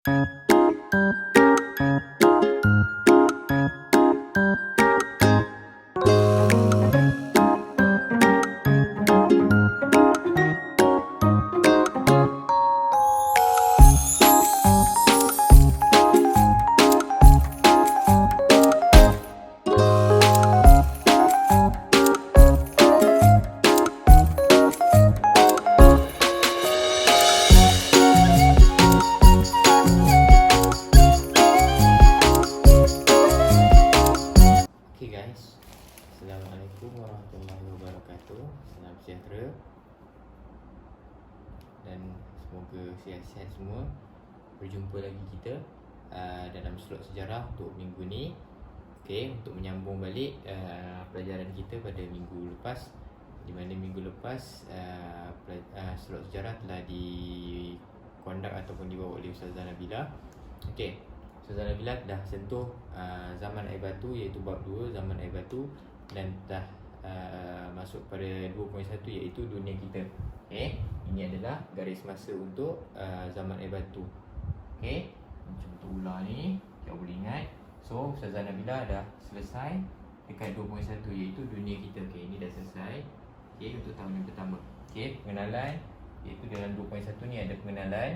Okay guys, Assalamualaikum warahmatullahi wabarakatuh. Salam sejahtera dan semoga sihat-sihat semua. Berjumpa lagi kita dalam slot sejarah untuk minggu ni. Okay, untuk menyambung balik pelajaran kita pada minggu lepas, di mana minggu lepas slot sejarah telah dikondak ataupun dibawa oleh Ustazah Nabila. Okay, Ustazah Nabila dah sentuh zaman air batu, iaitu bab 2 zaman air batu, dan dah masuk pada 2.1 iaitu dunia kita. Okay, ini adalah garis masa untuk zaman air batu. Okay, contoh ular ni kita boleh ingat. So Ustazah Nabila dah selesai dekat 2.1 iaitu dunia kita. Okay, ini dah selesai. Okay, untuk tahun yang pertama. Okay, pengenalan, iaitu dalam 2.1 ni ada pengenalan,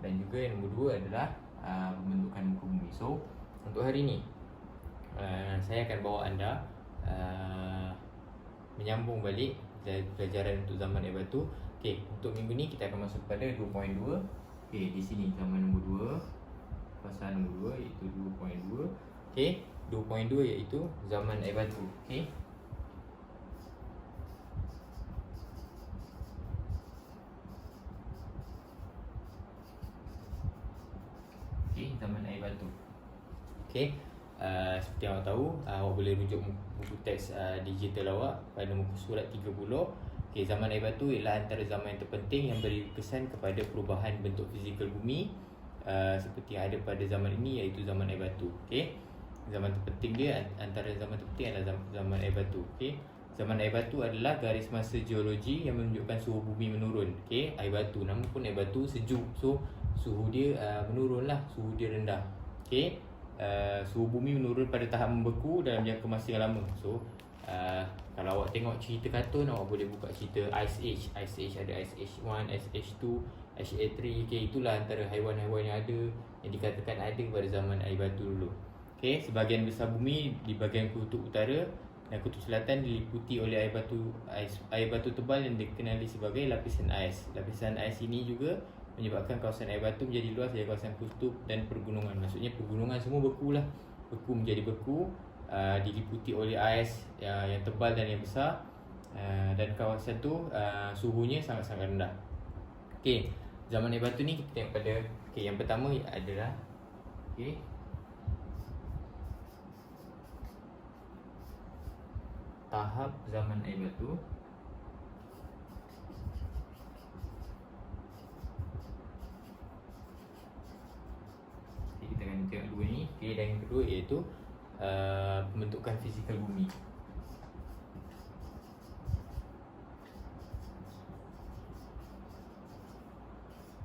dan juga yang nombor 2 adalah pembentukan muka bumi. So untuk hari ni saya akan bawa anda menyambung balik pelajaran untuk zaman air batu. Okey, untuk minggu ni kita akan masuk pada 2.2. Okey, di sini zaman nombor 2, pasal nombor 2 iaitu 2.2. Okey, 2.2 iaitu zaman air batu. Okey, zaman air batu. Okey, seperti yang awak tahu, awak boleh rujuk buku teks digital awak pada muka surat 30. Okey, zaman air batu ialah antara zaman yang terpenting yang beri kesan kepada perubahan bentuk fizikal bumi seperti yang ada pada zaman ini, iaitu zaman air batu. Okey, zaman terpenting dia, antara zaman terpenting adalah zaman air batu. Okey, zaman air batu adalah garis masa geologi yang menunjukkan suhu bumi menurun. Okey, air batu, nama pun air batu, sejuk. So suhu dia menurun lah, suhu dia rendah. Okey, suhu bumi menurun pada tahap membeku dalam jangka masa yang lama. So kalau awak tengok cerita kartun, awak boleh buka cerita Ice Age. Ice Age ada Ice Age 1, Ice Age 2, Ice Age 3. Okay, itulah antara haiwan-haiwan yang ada, yang dikatakan ada pada zaman air batu dulu. Okay, sebahagian besar bumi di bahagian kutub utara dan kutub selatan diliputi oleh air batu tebal yang dikenali sebagai lapisan ais. Lapisan ais ini juga menyebabkan kawasan air batu menjadi luas dari kawasan kutub dan pergunungan. Maksudnya pergunungan semua beku lah, beku menjadi beku, diliputi oleh ais yang tebal dan yang besar, dan kawasan tu suhunya sangat-sangat rendah. Okey, zaman air batu ni kita tengok pada, okey, yang pertama adalah, okey, tahap zaman air batu. Kita akan tengok dua ni. Okay, dan yang kedua iaitu pembentukan fizikal bumi.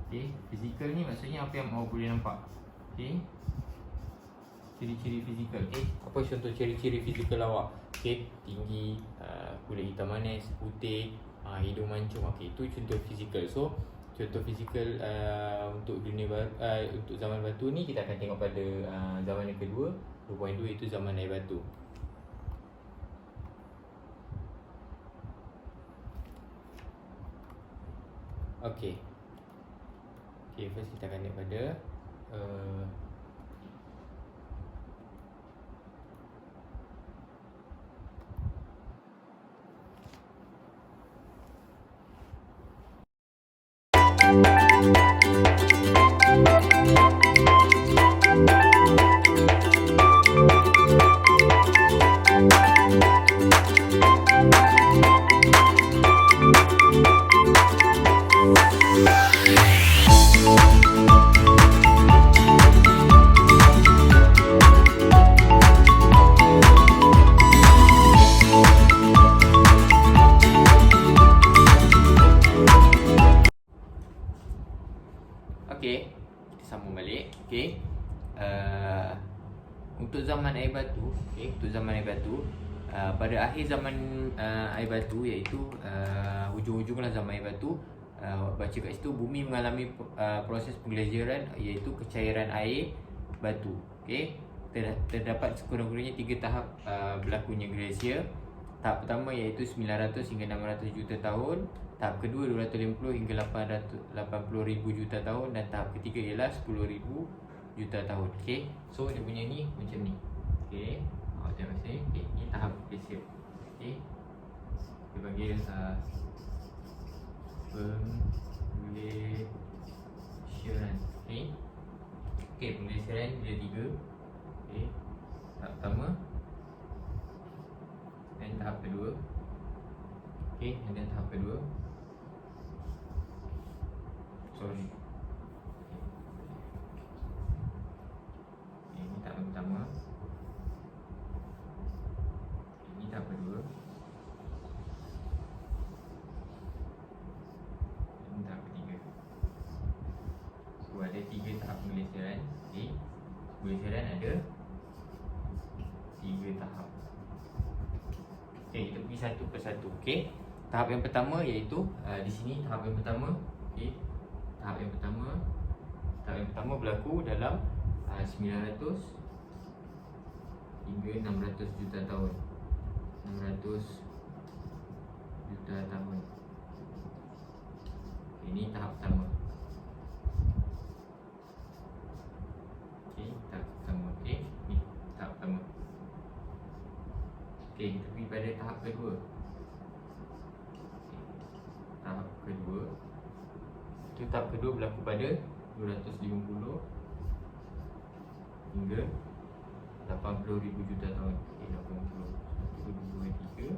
Okay, fizikal ni maksudnya apa yang awak boleh nampak. Okay, ciri-ciri fizikal. Okay, apa contoh ciri-ciri fizikal awak? Okay, tinggi, kulit hitam manis, putih, hidung mancung. Okay, itu contoh fizikal. So contoh fizikal untuk dunia untuk zaman batu ni kita akan tengok pada zaman yang kedua, 2.2, itu zaman air batu. Okey. Okey, first kita akan tengok pada Okey. Untuk zaman air batu, untuk zaman air batu, pada akhir zaman air batu, iaitu hujung-hujunglah zaman air batu, baca kat situ, bumi mengalami proses penggelaziran, iaitu kecairan air batu. Okey. Terdapat sekurang-kurangnya 3 tahap berlakunya glacier. Tahap pertama iaitu 900 hingga 600 juta tahun. Tahap kedua 250 hingga 880,000 juta tahun. Dan tahap ketiga ialah 10,000 juta tahun. Okay. So dia punya ni macam ni. Okay. Awak tengok sini. Okay. Ni tahap glacier. Okay. Dia panggil pengglaciaran. Okay. Okay, pengglaciaran dia 3. Okay. Tahap pertama dan tahap kedua. Okay, dan tahap kedua. Sorry. Okay, ini tahap pertama. Ini tahap kedua. Ini tahap ketiga. So ada 3 tahap pengglaciaran. Okay. Pengglaciaran ada 3 tahap. Okay, kita pergi satu persatu. Okay. Tahap yang pertama iaitu di sini tahap yang pertama. Okay. Tahap yang pertama berlaku dalam 900 hingga 600 juta tahun. 600 juta tahun. Okay, ini tahap pertama. Okay, tahap pertama. Okay, ni tahap pertama. Okay, kita pergi pada tahap kedua. Tahap kedua. Itu tahap kedua berlaku pada 250 hingga 80,000 juta tahun. Okay, 80. 1, 2, 3.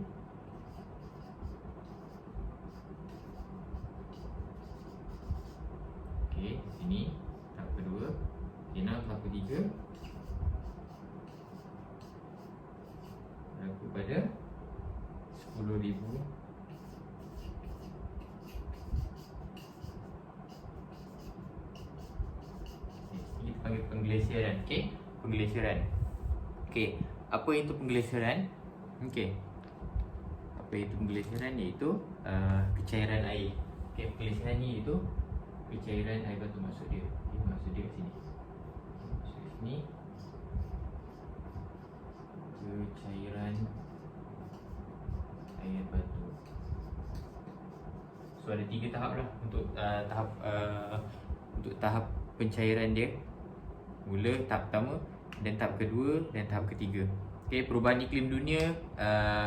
Okay, sini tahap kedua. Okay, now tahap ketiga berlaku pada 10,000 . Ini kita panggil pengglaciaran. Okay, pengglaciaran. Okay, apa itu pengglaciaran? Okay, apa itu pengglaciaran? Iaitu kecairan air. Okay, pengglaciaran ni itu kecairan air batu, maksud dia. Okay, maksud dia kat sini. Maksud sini kecairan air batu. So ada 3 tahap lah untuk tahap pencairan dia. Mula tahap pertama, dan tahap kedua, dan tahap ketiga. Okay, perubahan iklim dunia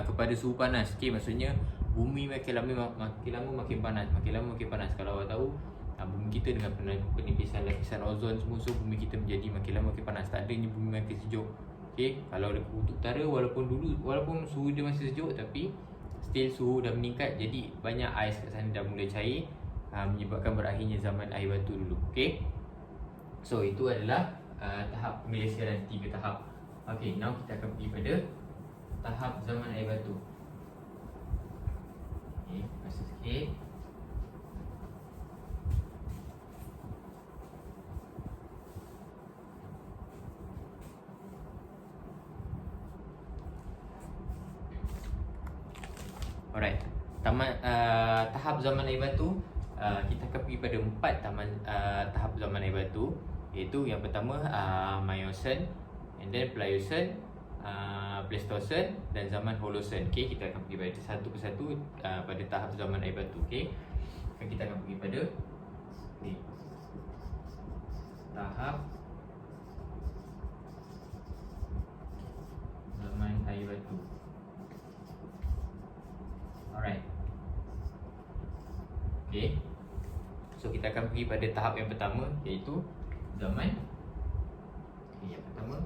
kepada suhu panas. Okay, maksudnya bumi makin lama makin panas. Makin lama makin panas. Kalau awak tahu, bumi kita dengan penipisan lapisan ozon semua, so bumi kita menjadi makin lama makin panas. Tak adanya bumi makin sejuk. Okay, kalau ada kutub utara, walaupun suhu dia masih sejuk, tapi still suhu dah meningkat. Jadi banyak ais kat sana dah mula cair, menyebabkan berakhirnya zaman air batu dulu. Okay, so itu adalah tahap pengglaciaran, 3 tahap. Okay, now kita akan pergi pada tahap zaman air batu. Okay, masa sikit. Alright, tahap zaman air batu, kita akan pergi pada 4 tahap zaman air batu. Iaitu yang pertama Miocene, and then Pliocene, Pleistocene dan zaman Holocene. Okay, kita akan pergi pada satu persatu pada tahap zaman air batu. Okay, kita akan pergi pada tahap zaman air batu. Alright. Okay, so kita akan pergi pada tahap yang pertama, iaitu zaman yang pertama.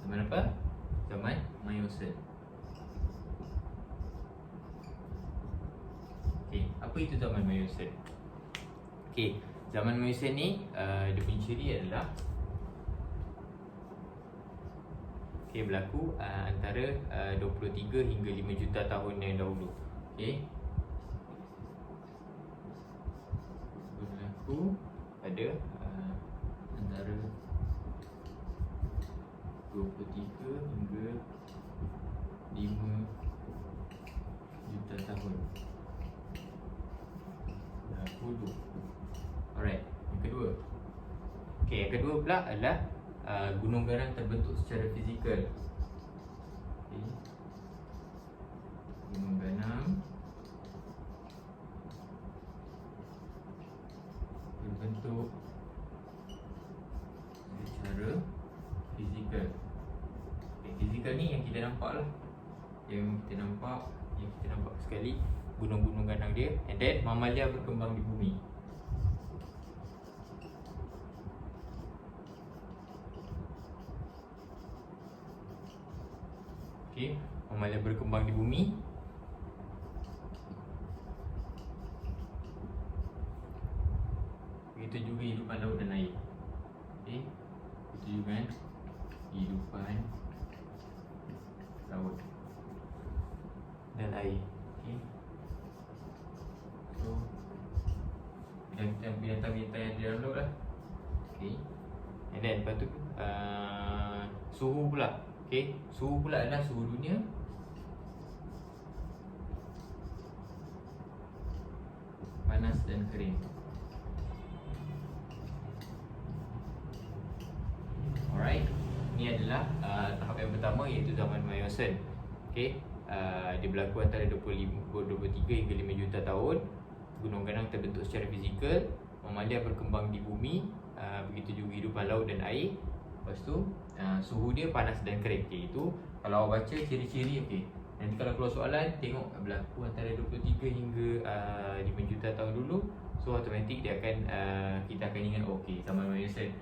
Zaman apa? Zaman Miocene. Okay, apa itu zaman Miocene? Okay, zaman Miocene ni dia punya ciri adalah berlaku antara 23 hingga 5 juta tahun yang dahulu. Okay, berlaku pada antara 23 hingga 5 juta tahun dahulu. Alright, yang kedua. Okay, yang kedua pula adalah gunung ganang terbentuk secara fizikal. Okay. Gunung ganang terbentuk secara fizikal. Okay, fizikal ni yang kita nampak lah, yang kita nampak sekali gunung-gunung ganang dia. And then mamalia berkembang di bumi. Okay, mamalia berkembang di bumi. Begitu juga hidupan laut dan air. Okay, begitu juga kan hidupan laut dan air. Okay, so binatang-binatang yang di dalam laut lah. Okay, and then lepas tu suhu pula. Okay, suhu pula adalah suhu dunia, panas dan kering. Alright, ini adalah tahap yang pertama, iaitu zaman Miocene. Okay, dia berlaku antara 23 hingga 5 juta tahun. Gunung ganang terbentuk secara fizikal, mamalia berkembang di bumi, begitu juga hidupan laut dan air. Lepas tu suhu dia panas dan kering. Okay, itu kalau awak baca ciri-ciri. Okay, nanti kalau keluar soalan, tengok berlaku antara 23 hingga 5 juta tahun dulu. So automatik dia akan kita akan ingat okay, zaman Miocene.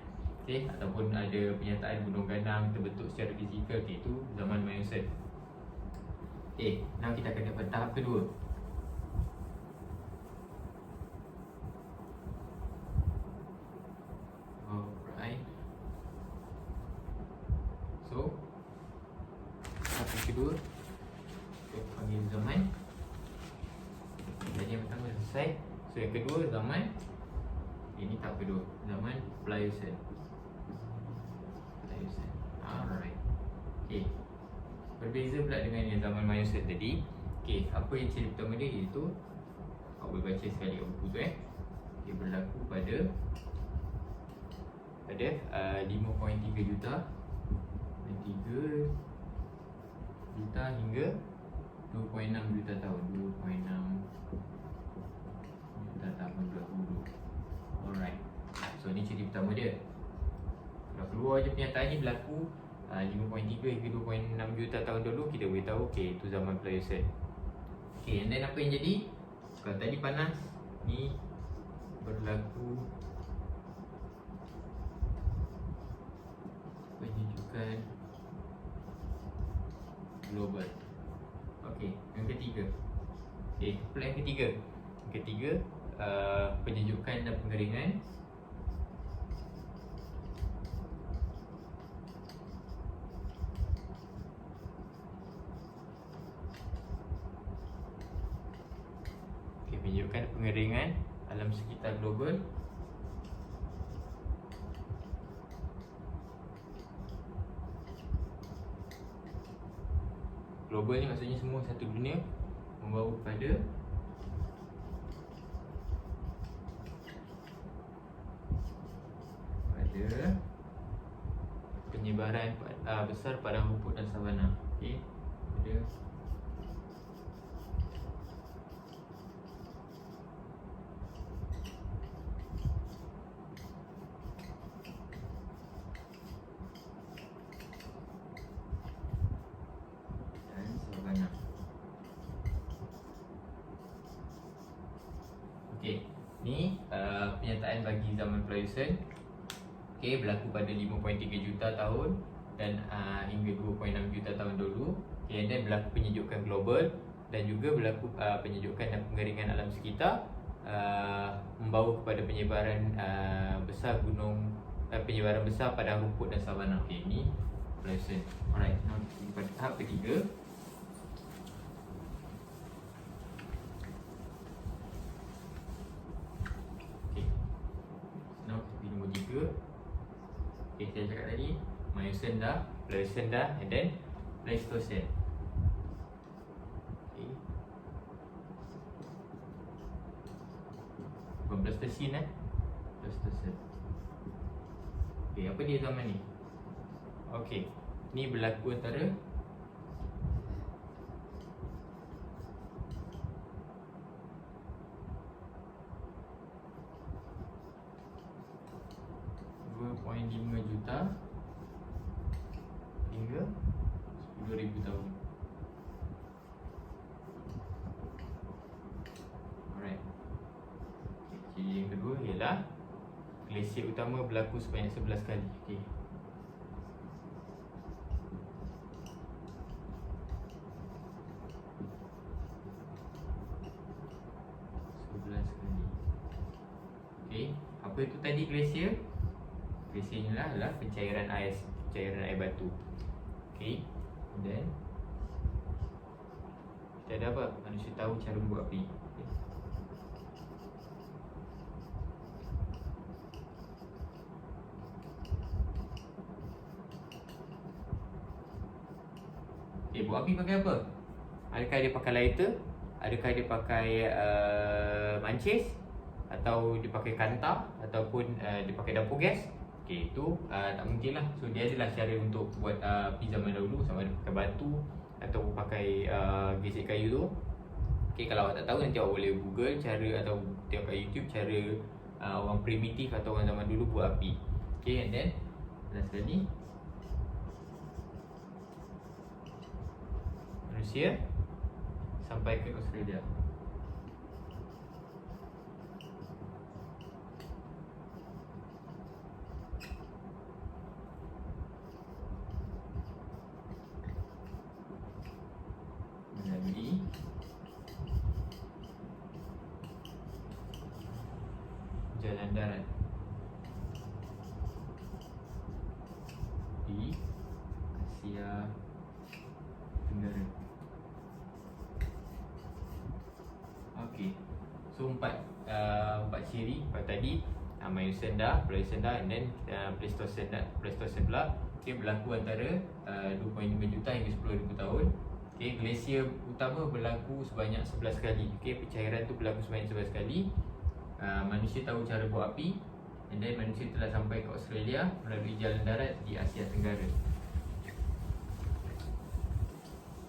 Okay, ataupun ada penyataan gunung ganang terbentuk secara fizikal. Okay, itu zaman Miocene. Okay, now kita akan dapat tahap kedua. Alright. So tahap yang kedua kita panggil zaman. Jadi yang pertama dah selesai. So yang kedua zaman, ini tahap kedua, zaman Pliocene. Alright. Okay, berbeza pula dengan yang zaman Miocene tadi. Okay, apa yang ciri pertama dia, iaitu awak boleh baca sekali kat buku tu dia berlaku pada 5.3 juta 3 juta hingga 2.6 juta tahun. 2.6 juta tahun dahulu. Alright, so ni ciri pertama dia. Kalau keluar je pernyataan ni berlaku 5.3 hingga 2.6 juta tahun dulu, kita boleh tahu okay, itu zaman Pliocene. Okay, and then apa yang jadi? Kalau tadi panas, ni berlaku penyejukan global. Okay, yang ketiga. Okay, pula yang ketiga. Yang ketiga, penyejukan dan pengeringan. Okay, penyejukan dan pengeringan alam sekitar global. Global ni maksudnya semua satu dunia, membawa kepada penyebaran besar padang rumput dan savana. Okey, ada dan savana. Okey, ni penyataan bagi zaman Pliocene. Okay, berlaku pada 5.3 juta tahun dan hingga 2.6 juta tahun dulu. Okay, dan berlaku penyejukan global dan juga berlaku penyejukan dan pengeringan alam sekitar, membawa kepada penyebaran besar gunung, penyebaran besar padang rumput dan savana. Okay, ini Pliocene. Alright, now pada tahap ketiga. Okay, Malaysia. Okay, saya cakap tadi Miocene dah, Pliocene dah, and then Pleistocene. Okay. Bukan Pleistocene Pleistocene. Okay, apa dia zaman ni? Okay, ni berlaku antara RM2.5 juta hingga 10,000 tahun. Alright. Okay, yang kedua ialah glasier utama berlaku sebanyak 11 kali. Okay. Okay, apa itu tadi glasier? Glasier ni adalah pencairan ais, pencairan air batu. Okay, then kita ada apa? Manusia tahu cara membuat api. Okay, buat api pakai apa? Adakah dia pakai lighter? Adakah dia pakai mancis? Atau dia pakai kanta? Ataupun dia pakai dapur gas? Okay, itu tak mungkin lah. So dia adalah cara untuk buat api zaman dahulu, sama ada pakai batu atau pakai gesek kayu tu. Okay, kalau awak tak tahu, nanti awak boleh google cara atau tengok kat YouTube cara orang primitif atau orang zaman dulu buat api. Okay, and then last sekali, manusia sampai ke Australia. Melalui jalan darat di Asia Tenggara. Okey. So empat ciri empat tadi, Miocene dah, Pliocene dah, and then Pleistocene dah, Pleistocene pula. Okay, berlaku antara 2.5 juta hingga 10,000 tahun. Okay, glasier utama berlaku sebanyak 11 kali. Okay, pencairan tu berlaku sebanyak 11 kali. Manusia tahu cara buat api, and then manusia telah sampai ke Australia melalui jalan darat di Asia Tenggara.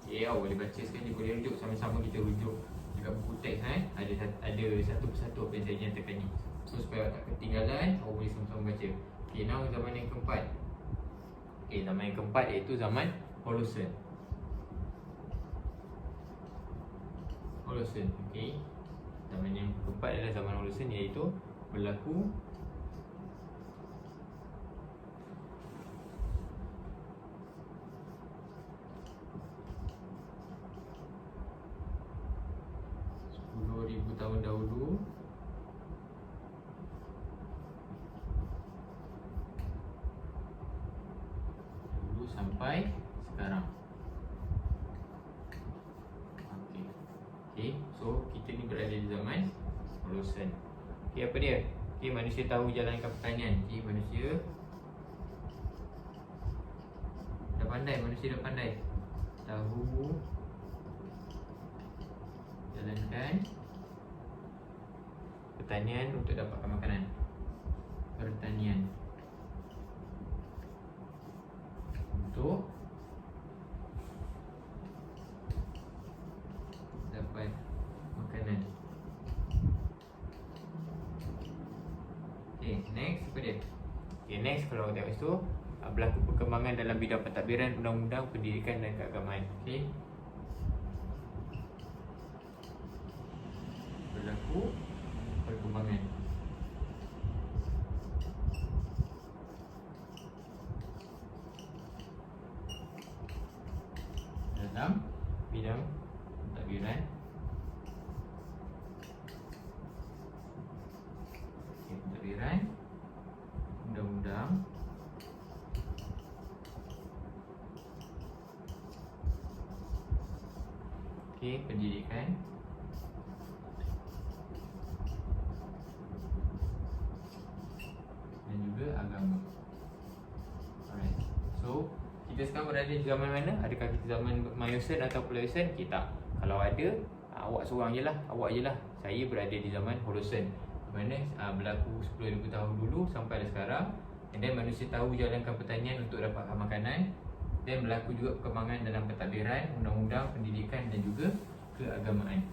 Okay, awak boleh baca sekali, boleh rujuk sama-sama, kita rujuk dekat buku teks ada satu persatu apa yang saya nyatakan ni. So supaya awak tak ketinggalan, awak boleh sama-sama baca. Okay, now zaman yang keempat. Okay, zaman yang keempat iaitu zaman Holocene. Holocene, okay. Zaman yang keempat adalah zaman Holocene, iaitu berlaku tahun dahulu sampai sekarang. Okay, so kita ni berada di zaman Holocene. Okay, apa dia? Okay, manusia tahu jalankan pertanian. Okay, manusia dah pandai, tahu jalankan pertanian untuk dapatkan makanan. Pertanian untuk dapat makanan. Okay, next apa dia? Okay, next kalau tengok situ, berlaku perkembangan dalam bidang pentadbiran, undang-undang, pendidikan dan keagamaan. Okay, berlaku perkembangan dalam bidang pentadbiran, undang-undang, pendidikan dan juga ke agama. Alright. So kita sekarang berada di zaman mana? Adakah kita zaman Miocene atau Pliocene? Kita tak. Kalau ada, awak seorang je lah, awak je lah. Saya berada di zaman Holocene, di mana berlaku 10,000 tahun dulu sampai sekarang. And then manusia tahu jalankan pertanian untuk dapatkan makanan. Dan berlaku juga perkembangan dalam pentadbiran, undang-undang, pendidikan dan juga keagamaan.